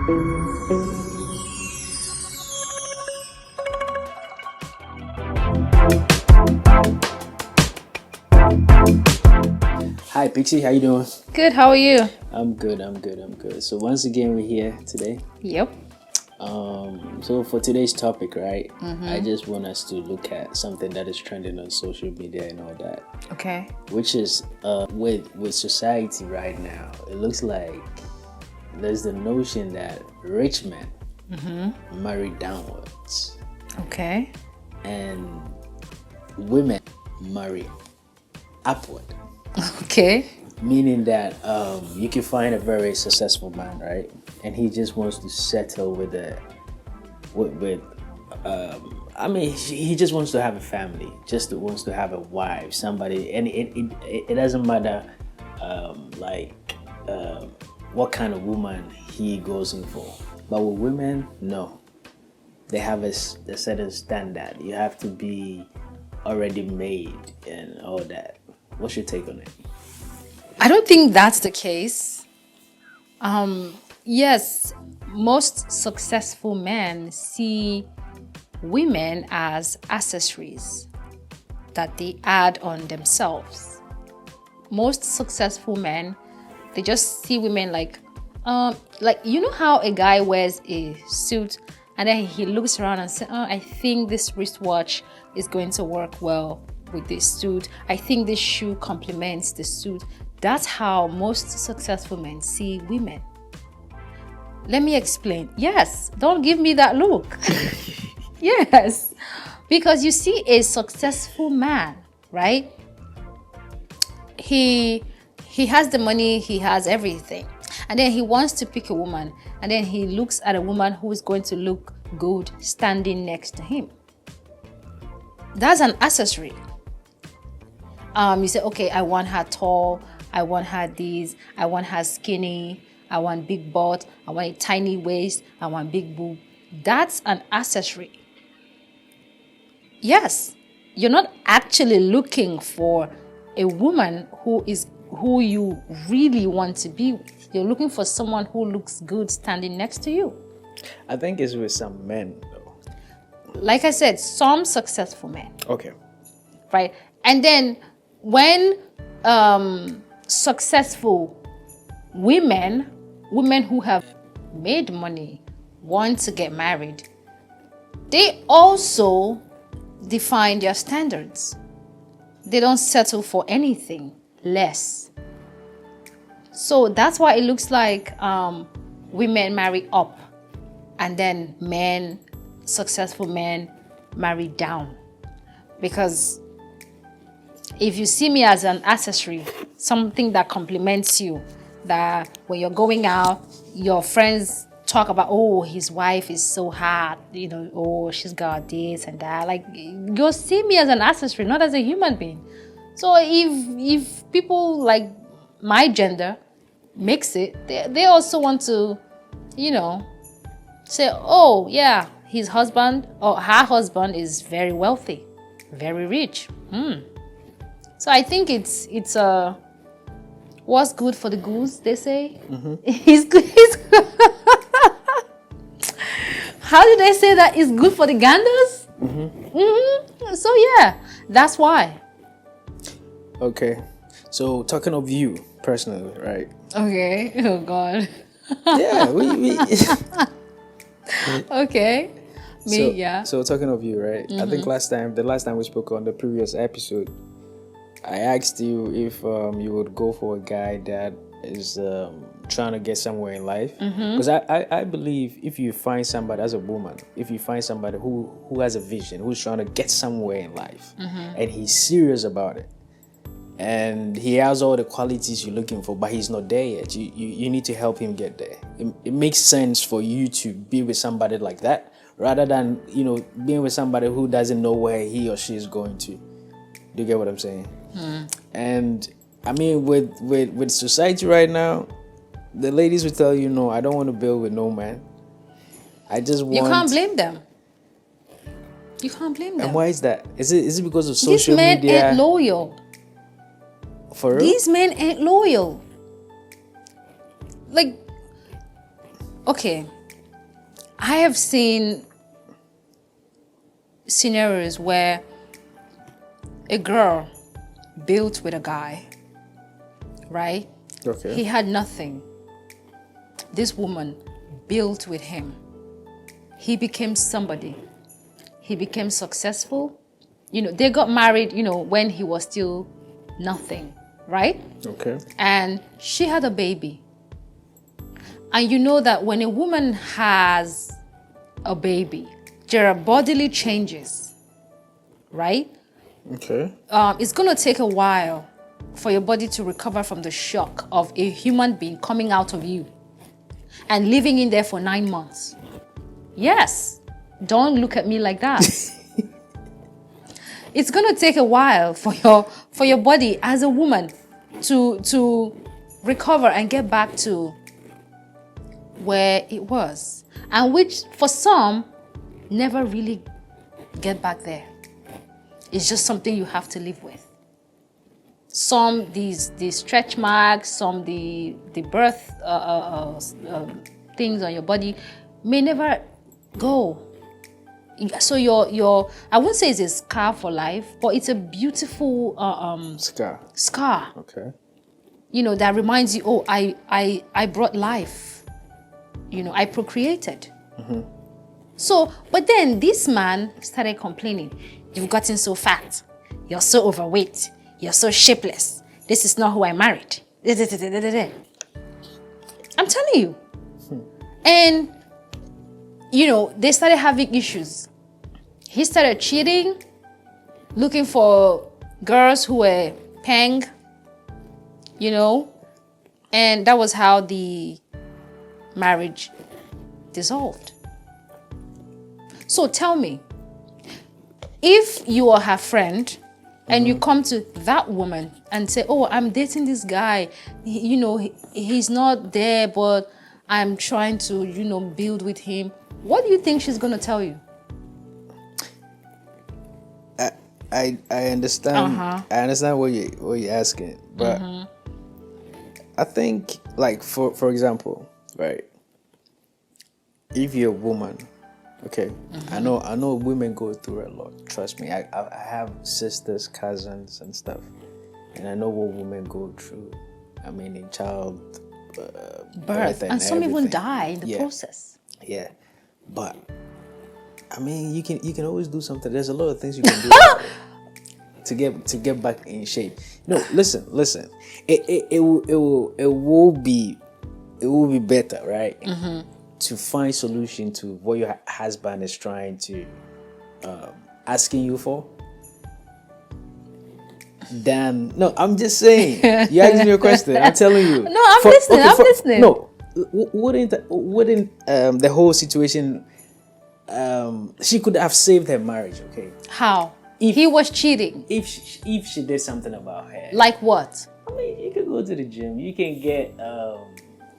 Hi Pixie, how you doing? Good, how are you? I'm good. So once again we're here today. Yep. So for today's topic, right? I just want us to look at something that is trending on social media and all that. Okay. Which is with society right now, it looks like there's the notion that rich men marry downwards. Okay. And women marry upward. Okay. Meaning that you can find a very successful man, right? And he just wants to settle with he just wants to have a family, just wants to have a wife, somebody, and it doesn't matter what kind of woman he goes in for. But with women, no, they have a certain standard. You have to be already made and all that. What's your take on it? I don't think that's the case. Yes, most successful men see women as accessories that they add on themselves. Most successful men, they just see women like you know how a guy wears a suit and then he looks around and says, I think this wristwatch is going to work well with this suit. I think this shoe complements the suit. That's how most successful men see women. Let me explain. Yes, don't give me that look. Yes, because you see a successful man, right? He has the money, he has everything. And then he wants to pick a woman. And then he looks at a woman who is going to look good standing next to him. That's an accessory. You say, okay, I want her tall, I want her this, I want her skinny, I want big butt, I want a tiny waist, I want big boob. That's an accessory. Yes, you're not actually looking for a woman who you really want to be with. You're looking for someone who looks good standing next to you. I think it's with some men, though. Like I said, some successful men. Okay. Right? And then when successful women who have made money want to get married, they also define their standards. They don't settle for anything less. So that's why it looks like women marry up and then successful men marry down. Because if you see me as an accessory, something that complements you, that when you're going out, your friends talk about, oh, his wife is so hot, oh, she's got this and that. Like, you'll see me as an accessory, not as a human being. So if people like my gender mix it, they also want to, say, oh, yeah, his husband or her husband is very wealthy, very rich. So I think it's what's good for the goose, they say. It's good. How did they say that? It's good for the ganders? So yeah, that's why. Okay. So talking of you personally, right? Okay. Oh God. Yeah, we Okay. Me, yeah. So talking of you, right? I think the last time we spoke on the previous episode, I asked you if you would go for a guy that is trying to get somewhere in life. Because I believe if you find somebody as a woman, if you find somebody who has a vision, who's trying to get somewhere in life, and he's serious about it, and he has all the qualities you're looking for, but he's not there yet, you need to help him get there. It makes sense for you to be with somebody like that rather than being with somebody who doesn't know where he or she is going to. Do you get what I'm saying? And I mean, with society right now, the ladies will tell you, no, I don't want to build with no man. I just want. You can't blame them. You can't blame them. And why is that? Is it because of social media? These men ain't loyal. For real? These men ain't loyal. Like, okay, I have seen scenarios where a girl built with a guy, right? Okay. He had nothing. This woman built with him. He became somebody. He became successful. They got married, when he was still nothing, right? Okay. And she had a baby. And you know that when a woman has a baby, there are bodily changes, right? Okay. It's going to take a while for your body to recover from the shock of a human being coming out of you and living in there for 9 months. Yes. Don't look at me like that. It's going to take a while for your body as a woman to recover and get back to where it was. And which, for some, never really get back there. It's just something you have to live with. Some, these stretch marks, some, the birth things on your body may never go. So your I wouldn't say it's a scar for life, but it's a beautiful scar. Okay. That reminds you, oh, I brought life. I procreated. Mm-hmm. So, but then this man started complaining. You've gotten so fat. You're so overweight. You're so shapeless. This is not who I married. I'm telling you. And they started having issues. He started cheating, looking for girls who were peng, and that was how the marriage dissolved. So tell me, if you are her friend and you come to that woman and say, oh, I'm dating this guy, he's not there, but I'm trying to, build with him. What do you think she's going to tell you? I understand. I understand what you're asking, but I think, like, for example, right? If you're a woman, okay, I know women go through a lot. Trust me, I have sisters, cousins, and stuff, and I know what women go through. I mean, in child birth, and some even die in the process. Yeah, but I mean, you can always do something. There's a lot of things you can do to get back in shape. No, listen. It will be better, right? To find solution to what your husband is trying to asking you for. Then no, I'm just saying. You asked me a question. I'm telling you. No, I'm listening. No, wouldn't the whole situation? She could have saved her marriage. Okay. How? If he was cheating. If she did something about her. Like what? I mean, you can go to the gym. You can get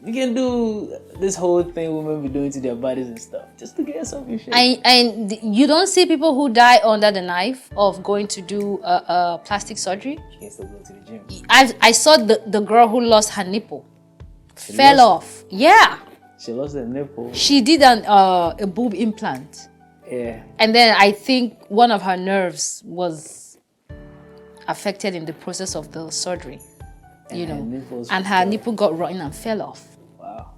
you can do this whole thing women be doing to their bodies and stuff just to get yourself in shape. And you don't see people who die under the knife of going to do plastic surgery. You can still go to the gym. I saw the girl who lost her nipple. Fell off. Yeah. She lost her nipple. She did a boob implant. Yeah. And then I think one of her nerves was affected in the process of the surgery. And her nipple got rotten and fell off. Wow.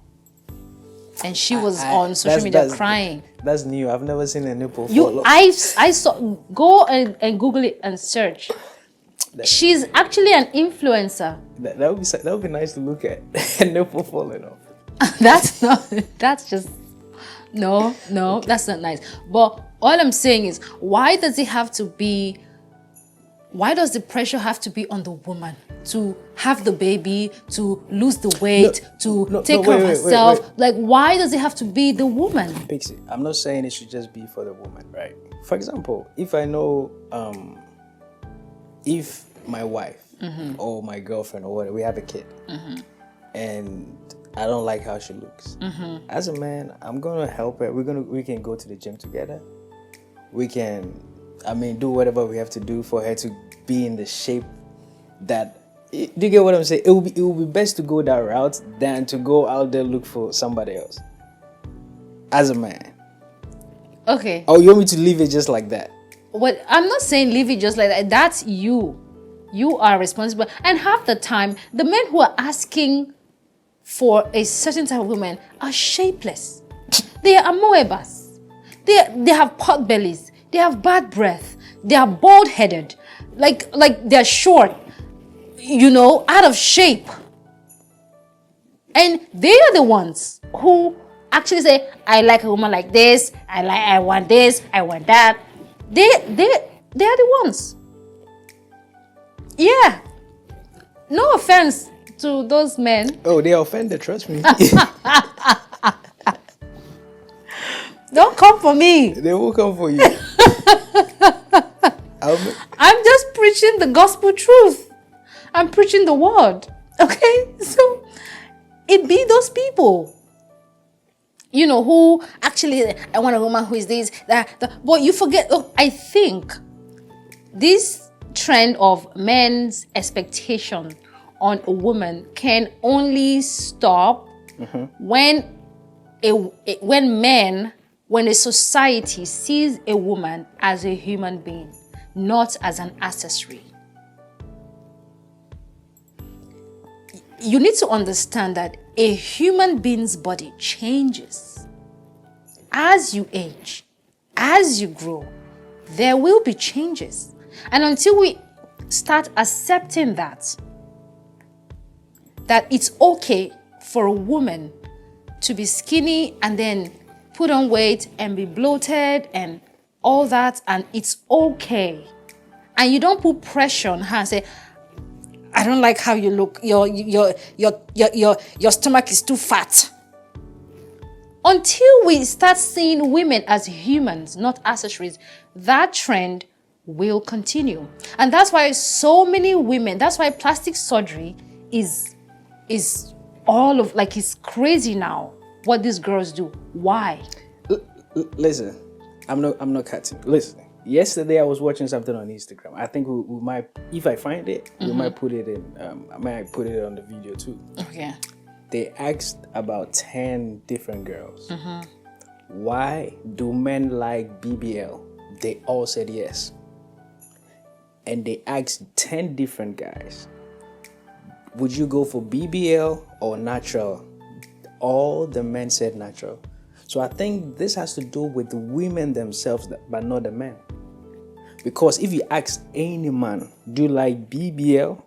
And she was on social media crying. That's new. I've never seen a nipple fall off. I saw. Go and Google it and search. She's actually an influencer. That would be nice to look at. A nipple falling off. That's not nice. But all I'm saying is, why does the pressure have to be on the woman to have the baby, to lose the weight, to take care of herself? Wait. Like, why does it have to be the woman? Pixy, I'm not saying it should just be for the woman, right? For example, if I know, if my wife or my girlfriend or whatever, we have a kid, and I don't like how she looks. As a man, I'm gonna help her. We can go to the gym together. We can, do whatever we have to do for her to be in the shape that. Do you get what I'm saying? It will be best to go that route than to go out there look for somebody else. as a man? Okay. Oh, you want me to leave it just like that? What I'm not saying leave it just like that. That's you. You are responsible. And half the time, the men who are asking for a certain type of woman are shapeless. They are amoebas. They have pot bellies. They have bad breath. They are bald-headed. Like they're short, out of shape. And they are the ones who actually say, I like a woman like this, I want this, I want that. They are the ones. Yeah. No offense to those men. Oh, they are offended, trust me. Don't come for me. They will come for you. I'm just preaching the gospel truth. I'm preaching the word. Okay? So it be those people, who actually, I want a woman who is this, that. But you forget, I think this trend of men's expectation on a woman can only stop when a society sees a woman as a human being, not as an accessory. You need to understand that a human being's body changes. As you age, as you grow, there will be changes. And until we start accepting that it's okay for a woman to be skinny and then put on weight and be bloated and all that, and it's okay. And you don't put pressure on her and say, I don't like how you look. Your stomach is too fat. Until we start seeing women as humans, not accessories, that trend will continue. And that's why so many women, that's why plastic surgery is all of, it's crazy now what these girls do. Why? Listen, I'm not cutting. Listen, yesterday I was watching something on Instagram. I think we might, if I find it, we might put it in. I might put it on the video too. Okay. They asked about 10 different girls. Why do men like BBL? They all said yes. And they asked 10 different guys, would you go for BBL or natural? All the men said natural. So I think this has to do with the women themselves, but not the men. Because if you ask any man, do you like BBL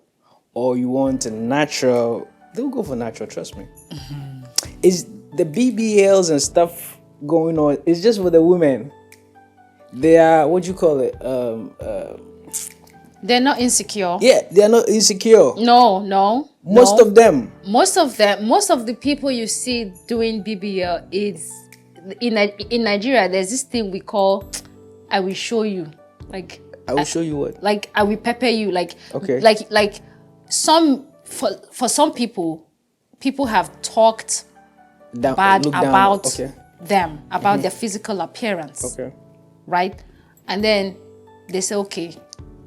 or you want a natural, they'll go for natural, trust me. Is the BBLs and stuff going on, it's just for the women. They are, what do you call it? They're not insecure. Yeah, they're not insecure. No. Most of them. Most of the people you see doing BBL is in Nigeria. There's this thing we call, I will show you. I will show you what? I will pepper you. Okay. For some people have talked bad about them, about their physical appearance. Okay. Right? And then they say, okay,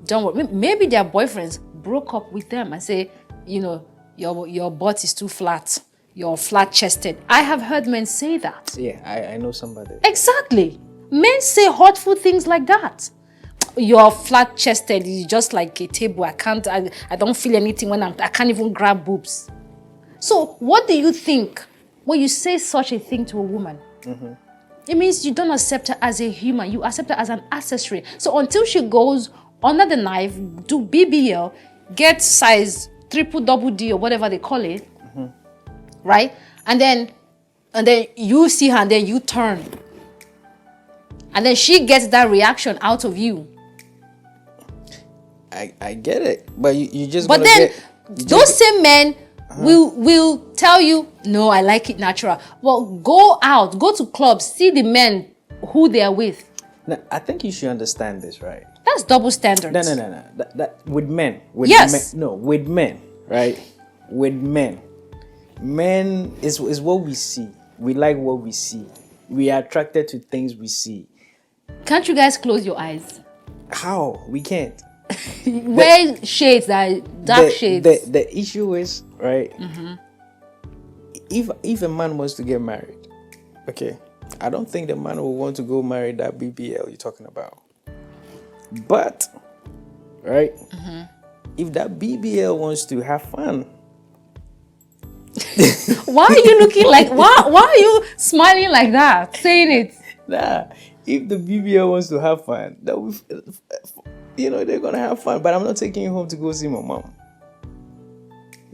don't worry. Maybe their boyfriends broke up with them and say, your butt is too flat. You're flat-chested. I have heard men say that. Yeah, I know somebody. Exactly. Men say hurtful things like that. You're flat-chested. You're just like a table. I don't feel anything I can't even grab boobs. So what do you think when you say such a thing to a woman? It means you don't accept her as a human. You accept her as an accessory. So until she goes under the knife, do BBL, get size triple double D or whatever they call it, right? And then you see her and then you turn. And then she gets that reaction out of you. I get it. But you just But then those same men will tell you, no, I like it natural. Well, go out, go to clubs, see the men who they are with. Now, I think you should understand this, right? That's double standards. No. That with men. With yes. With men, right? With men. Men is what we see. We like what we see. We are attracted to things we see. Can't you guys close your eyes? How? We can't. Wear shades that are dark shades. The issue is, right? If a man wants to get married, okay, I don't think the man will want to go marry that BBL you're talking about. But, right? If that BBL wants to have fun. Why are you looking like, why are you smiling like that, saying it? Nah, if the BBL wants to have fun, that will, they're going to have fun. But I'm not taking you home to go see my mom.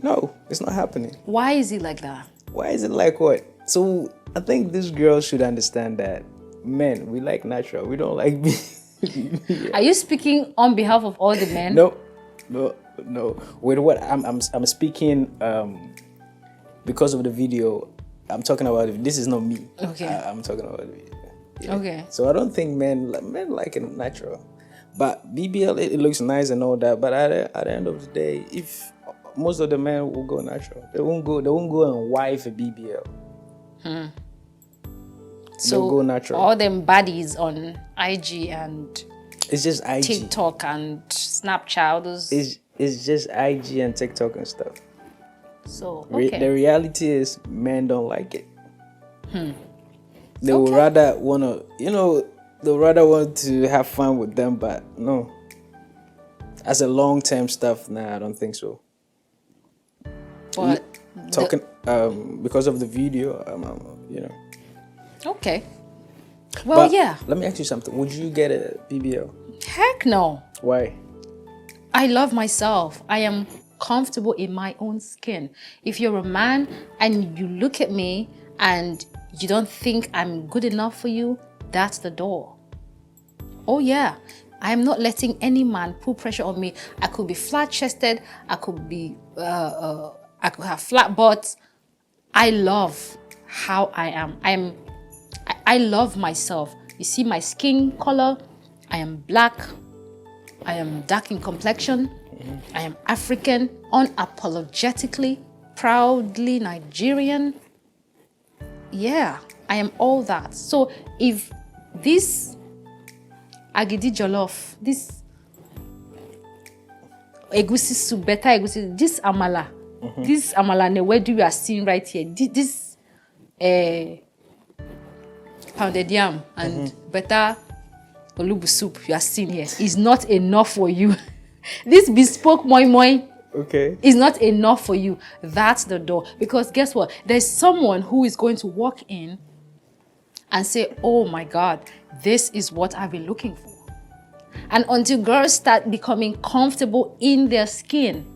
No, it's not happening. Why is it like that? Why is it like what? So I think this girl should understand that men, we like natural. We don't like BBL. Are you speaking on behalf of all the men? No. With what I'm speaking because of the video. I'm talking about it. This is not me. Okay. I'm talking about the video. Yeah. Okay. So I don't think men like it natural, but BBL it looks nice and all that. But at the end of the day, if most of the men will go natural, they won't go and wife a BBL. So they'll go natural. All them baddies on IG and it's just IG, TikTok and Snapchat, all those. It's just IG and TikTok and stuff. So okay. The reality is men don't like it. They would rather they'll rather want to have fun with them, but no. As a long-term stuff, nah, I don't think so. But talking because of the video, Okay. Well, but yeah. Let me ask you something. Would you get a BBL? Heck no. Why? I love myself. I am comfortable in my own skin. If you're a man and you look at me and you don't think I'm good enough for you, that's the door. Oh yeah. I am not letting any man put pressure on me. I could be flat-chested. I could be I could have flat butts. I love how I am. I love myself. You see my skin color. I am black. I am dark in complexion. I am African, unapologetically, proudly Nigerian. Yeah, I am all that. So if this agidi jollof, this egusi soup, better egusi, this amala newedu you are seeing right here, this pounded yam and better olubu soup you are seeing here is not enough for you. This bespoke moi moi is not enough for you. That's the door. Because guess what? There's someone who is going to walk in and say, oh my God, this is what I've been looking for. And until girls start becoming comfortable in their skin,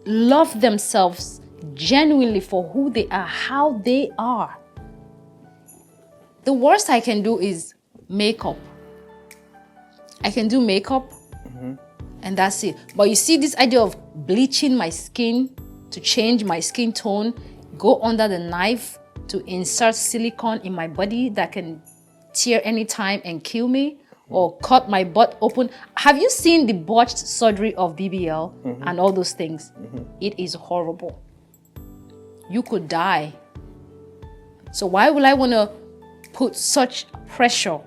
love themselves genuinely for who they are, how they are. The worst I can do is makeup. I can do makeup and that's it. But you see this idea of bleaching my skin to change my skin tone, go under the knife to insert silicone in my body that can tear anytime and kill me, or cut my butt open. Have you seen the botched surgery of BBL and all those things? It is horrible. You could die. So why will I want to put such pressure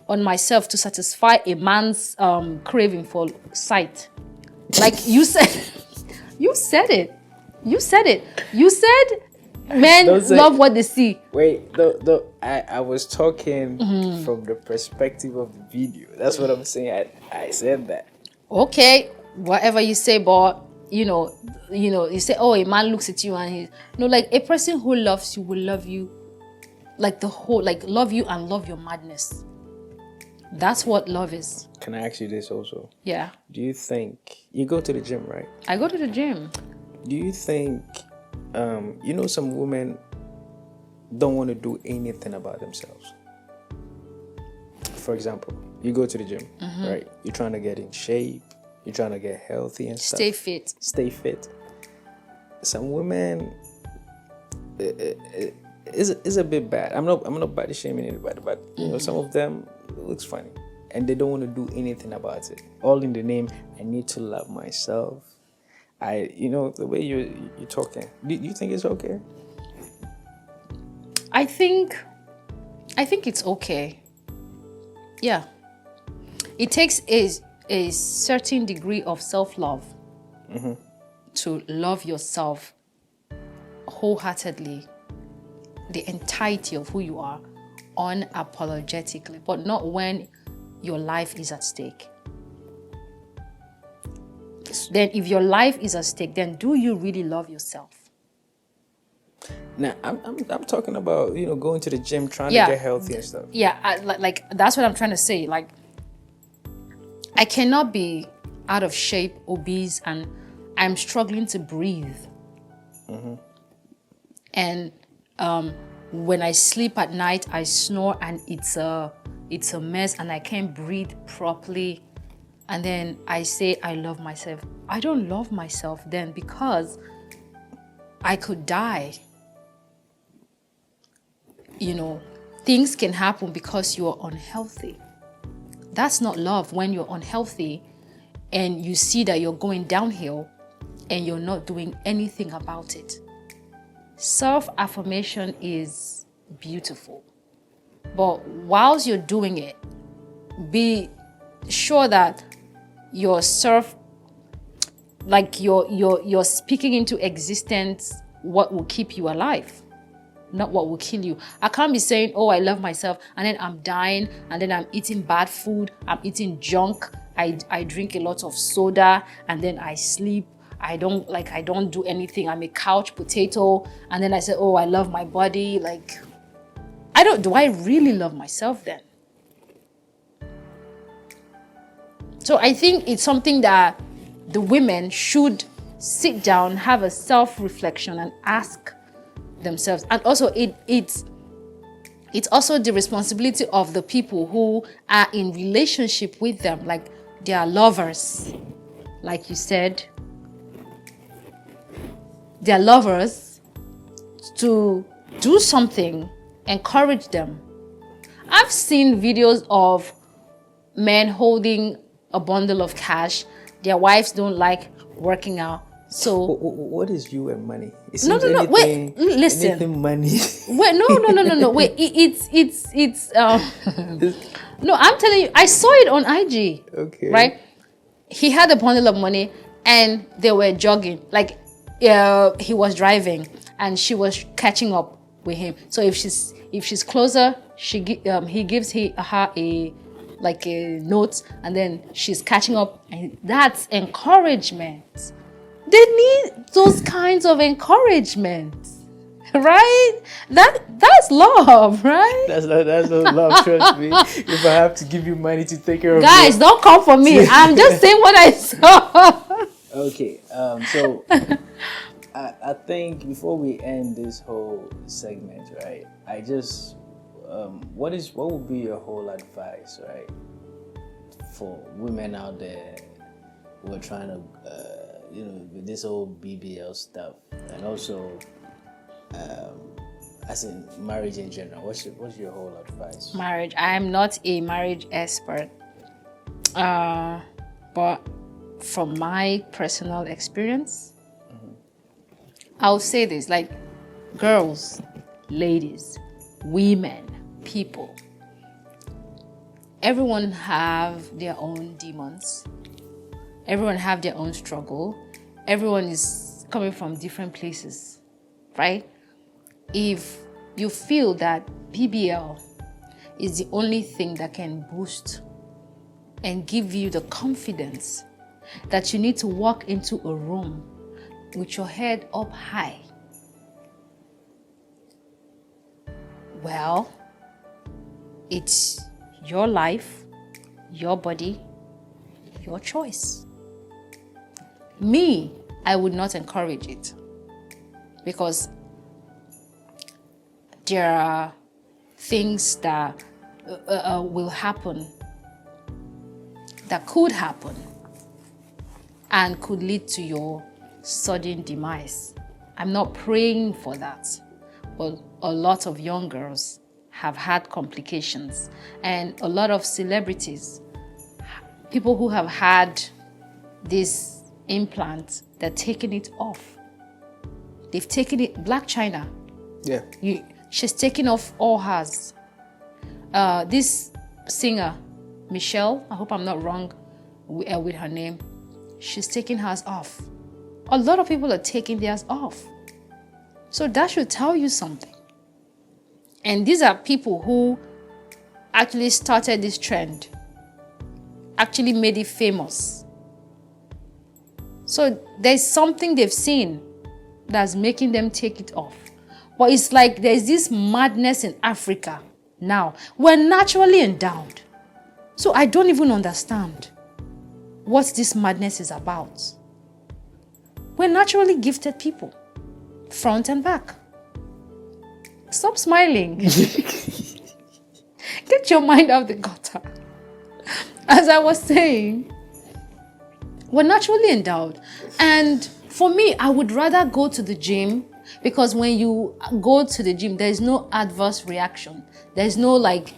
on myself to satisfy a man's craving for sight? Like you said, you said it. You said men love what they see. Wait, I was talking from the perspective of the video. That's what I'm saying. I said that. Okay, whatever you say, but you say, oh, a man looks at you and like a person who loves you will love you, like love you and love your madness. That's what love is. Can I ask you this also? Yeah. Do you think you go to the gym, right? I go to the gym. Do you think some women don't want to do anything about themselves? For example, you go to the gym, right? You're trying to get in shape. You're trying to get healthy and stuff. Stay fit. Some women, it's a bit bad. I'm not body shaming anybody, but some of them, it looks funny, and they don't want to do anything about it. All in the name, I need to love myself. The way you're talking. Do you think it's okay? I think it's okay. Yeah. It takes a certain degree of self-love to love yourself wholeheartedly, the entirety of who you are, unapologetically, but not when your life is at stake. Then if your life is at stake, then do you really love yourself? Now, I'm talking about, going to the gym, trying to get healthy and stuff. Yeah, like that's what I'm trying to say. Like, I cannot be out of shape, obese, and I'm struggling to breathe. And when I sleep at night, I snore, and it's a mess, and I can't breathe properly. And then I say I love myself. I don't love myself then, because I could die. Things can happen because you're unhealthy. That's not love when you're unhealthy and you see that you're going downhill and you're not doing anything about it. Self-affirmation is beautiful. But whilst you're doing it, be sure that you're speaking into existence what will keep you alive, not what will kill you. I can't be saying, oh, I love myself, and then I'm dying, and then I'm eating bad food, I'm eating junk, I drink a lot of soda, and then I sleep. I don't do anything. I'm a couch potato, and then I say, oh, I love my body. Do I really love myself then? So I think it's something that the women should sit down, have a self-reflection, and ask themselves. And also it's also the responsibility of the people who are in relationship with them, like their lovers, like you said, their lovers, to do something, encourage them. I've seen videos of men holding a bundle of cash. Their wives don't like working out. So what is you and money? No. Wait, listen. Anything money. Wait, no. Wait, it's No, I'm telling you, I saw it on IG. Okay. Right? He had a bundle of money and they were jogging. He was driving and she was catching up with him. So if she's closer, he gives her a note, and then she's catching up, and that's encouragement. They need those kinds of encouragement, right? That's love, right? That's not love, trust me. If I have to give you money to take care of you. Guys, don't come for me. I'm just saying what I saw. Okay, so I think before we end this whole segment, right? I just what would be your whole advice, right, for women out there who are trying to with this whole BBL stuff, and also as in marriage in general? What's your whole advice? Marriage. I'm not a marriage expert, but from my personal experience, I'll say this: girls, ladies, women, people, everyone have their own demons. Everyone have their own struggle. Everyone is coming from different places, right? If you feel that BBL is the only thing that can boost and give you the confidence that you need to walk into a room with your head up high, well, it's your life, your body, your choice. Me, I would not encourage it, because there are things that will happen, that could happen, and could lead to your sudden demise. I'm not praying for that, but a lot of young girls have had complications, and a lot of celebrities, people who have had this implant, they're taking it off. They've taken it. Black China, yeah, she's taken off all hers. This singer, Michelle, I hope I'm not wrong with her name, she's taking hers off. A lot of people are taking theirs off. So that should tell you something. And these are people who actually started this trend, actually made it famous. So there's something they've seen that's making them take it off. But it's like there's this madness in Africa now. We're naturally endowed. So I don't even understand what this madness is about. We're naturally gifted people, front and back. Stop smiling. Get your mind out the gutter. As I was saying, we're naturally endowed. And for me, I would rather go to the gym, because when you go to the gym, there's no adverse reaction. There's no like,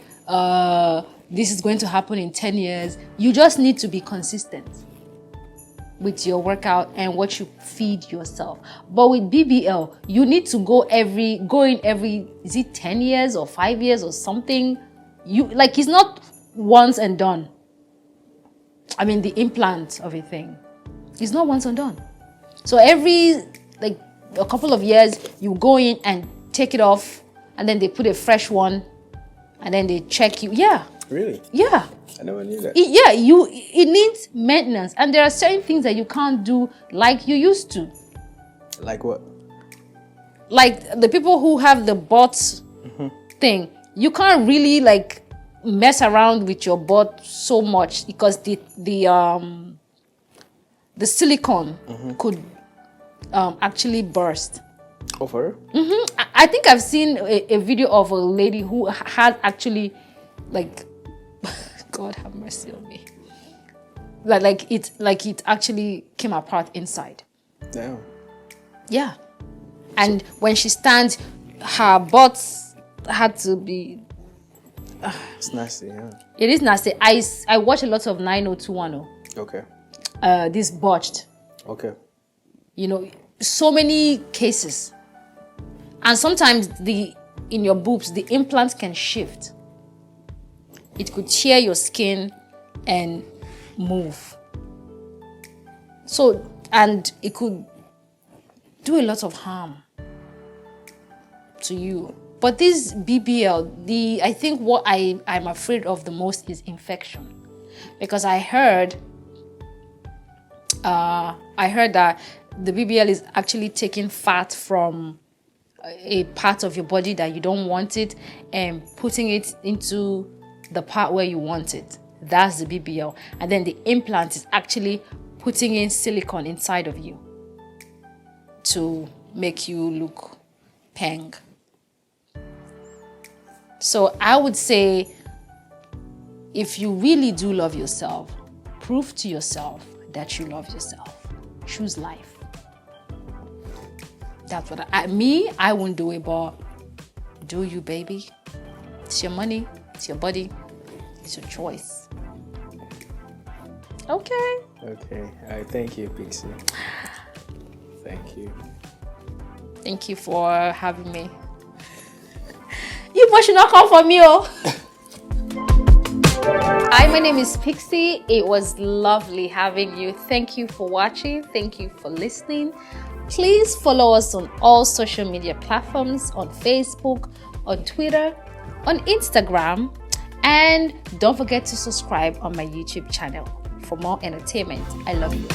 this is going to happen in 10 years. You just need to be consistent with your workout and what you feed yourself. But with BBL, you need to go in every, is it 10 years or 5 years or something? It's not once and done. I mean, the implant of a thing is not once and done. So every a couple of years, you go in and take it off, and then they put a fresh one, and then they check you. Yeah. Really? Yeah. I never knew that. It needs maintenance, and there are certain things that you can't do like you used to. Like what? Like the people who have the butt thing, you can't really mess around with your butt so much, because the silicone could actually burst. Oh, for her? I think I've seen a video of a lady who had actually God have mercy on me. It actually came apart inside. Damn. Yeah. And when she stands, her butt had to be... It's nasty, yeah. It is nasty. I watch a lot of 90210. Okay. This botched. Okay. So many cases. And sometimes in your boobs, the implant can shift. It could tear your skin and move. So, and it could do a lot of harm to you. But this BBL, I think what I'm afraid of the most is infection. Because I heard that the BBL is actually taking fat from a part of your body that you don't want it and putting it into the part where you want it. That's the BBL. And then the implant is actually putting in silicone inside of you to make you look peng. So I would say, if you really do love yourself, prove to yourself that you love yourself. Choose life. That's what I wouldn't do it, but do you, baby? It's your money, it's your body, it's your choice. Okay. Okay. All right. Thank you, Pixie. Thank you. Thank you for having me. You both should not come for me, oh. Hi, my name is Pixie. It was lovely having you. Thank you for watching. Thank you for listening. Please follow us on all social media platforms, on Facebook, on Twitter, on Instagram, and don't forget to subscribe on my YouTube channel for more entertainment. I love you.